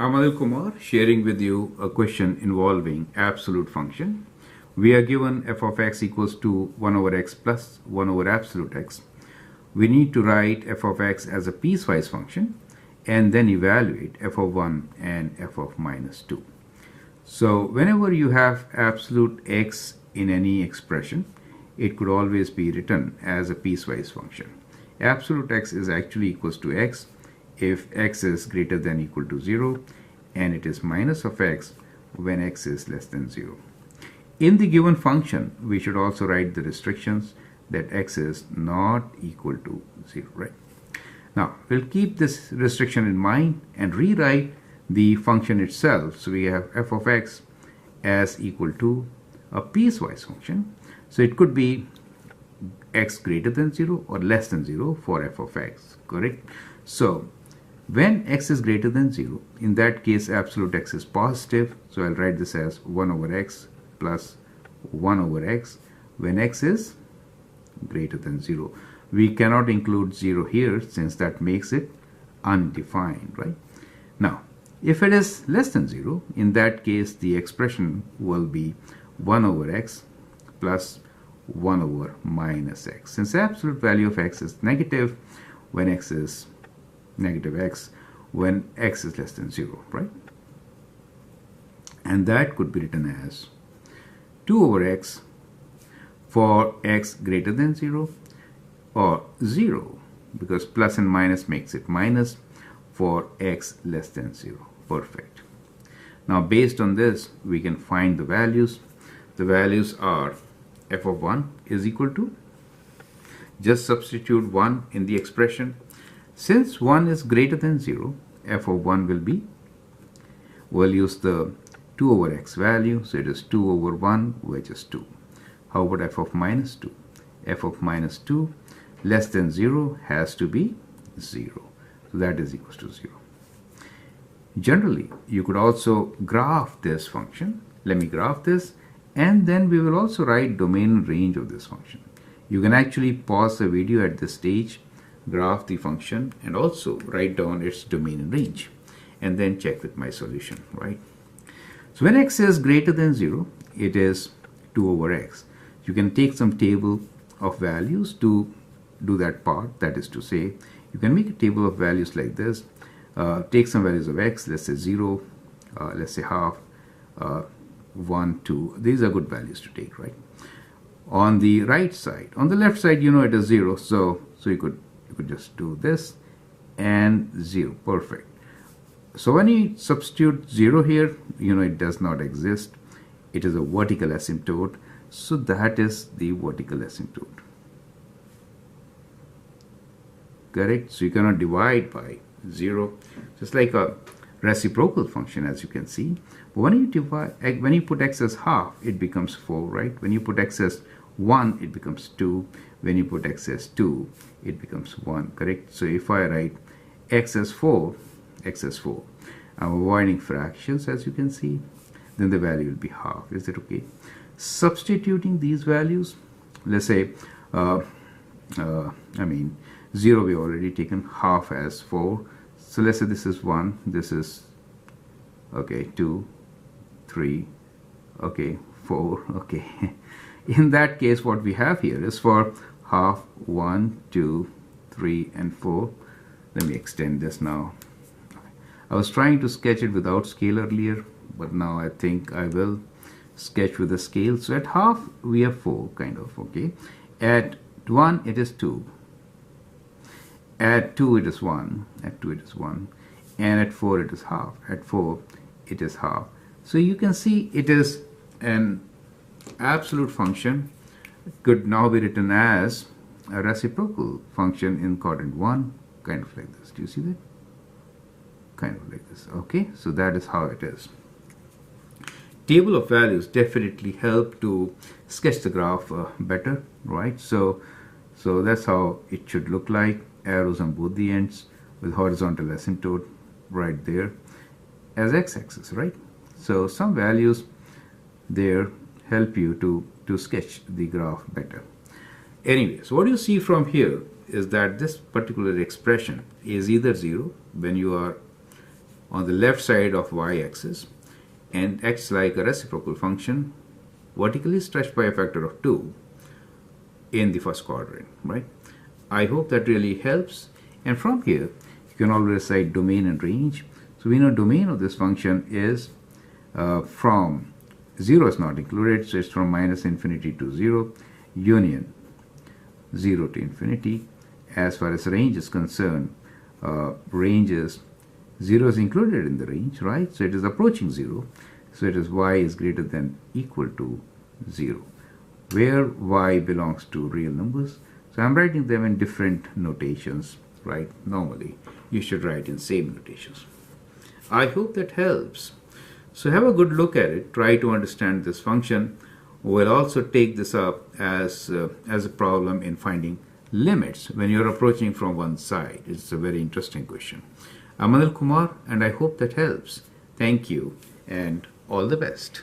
I'm Anil Kumar sharing with you a question involving absolute function. We are given f of x equals to 1 over x plus 1 over absolute x. We need to write f of x as a piecewise function and then evaluate f of 1 and f of minus 2. So whenever you have absolute x in any expression, it could always be written as a piecewise function. Absolute x is actually equals to x if x is greater than equal to 0, and it is minus of x when x is less than 0. In the given function, we should also write the restrictions that x is not equal to 0, right? Now, we'll keep this restriction in mind and rewrite the function itself. So we have f of x as equal to a piecewise function. So it could be x greater than 0 or less than 0 for f of x, correct? So when x is greater than 0, in that case absolute x is positive, so I'll write this as 1 over x plus 1 over x when x is greater than 0. We cannot include 0 here since that makes it undefined, right? Now, if it is less than 0, in that case the expression will be 1 over x plus 1 over minus x. Since the absolute value of x is negative when x is negative x when x is less than 0, right? And that could be written as 2 over x for x greater than 0 or 0 because plus and minus makes it minus for x less than 0. Perfect. Now based on this we can find the values. The values are f of 1 is equal to, just substitute 1 in the expression. Since 1 is greater than 0, f of 1 will be, we'll use the 2 over x value, so it is 2 over 1, which is 2. How about f of minus 2? F of minus 2 less than 0 has to be 0. So that is equals to 0. Generally, you could also graph this function. Let me graph this, and then we will also write domain and range of this function. You can actually pause the video at this stage, graph the function, and also write down its domain and range, and then check with my solution, right? So when x is greater than 0, it is 2 over x. You can take some table of values to do that part. That is to say, you can make a table of values like this. Take some values of x, let's say 0, let's say half, 1, 2. These are good values to take, right? On the right side, on the left side, you know it is 0, so you could just do this and 0. Perfect. So when you substitute 0 here, you know it does not exist. It is a vertical asymptote, so that is the vertical asymptote. Correct? So you cannot divide by 0, just like a reciprocal function, as you can see. But when you divide, when you put x as half, it becomes 4, right? When you put x as 1, it becomes 2. When you put x as 2, it becomes 1, correct? So if I write x as 4, I'm avoiding fractions, as you can see, then the value will be half. Is it okay? Substituting these values, let's say, 0 we already taken, half as 4. So let's say this is 1, this is, okay, 2, 3, okay, 4, okay. In that case, what we have here is for half 1, 2, 3, and 4. Let me extend this now. I was trying to sketch it without scale earlier, but now I think I will sketch with a scale. So at half, we have 4, kind of, okay. At 1, it is 2. At 2, it is 1. At 2, it is 1. And at 4, it is half. At 4, it is half. So you can see it is an absolute function. It could now be written as a reciprocal function in quadrant 1, kind of like this. Do you see that? Kind of like this. Okay, so that is how it is. Table of values definitely help to sketch the graph better, right? So that's how it should look like. Arrows on both the ends with horizontal asymptote right there as x-axis, right? So some values there help you to sketch the graph better. Anyway, so what you see from here is that this particular expression is either 0 when you are on the left side of y-axis and acts like a reciprocal function vertically stretched by a factor of 2 in the first quadrant, right? I hope that really helps. And from here, you can always cite domain and range. So we know domain of this function is from 0 is not included, so it's from minus infinity to 0, union 0 to infinity. As far as range is concerned, range is 0 is included in the range, right? So it is approaching 0. So it is y is greater than equal to 0, where y belongs to real numbers. So I'm writing them in different notations, right? Normally, you should write in same notations. I hope that helps. So have a good look at it. Try to understand this function. We'll also take this up as a problem in finding limits when you're approaching from one side. It's a very interesting question. I'm Anil Kumar, and I hope that helps. Thank you, and all the best.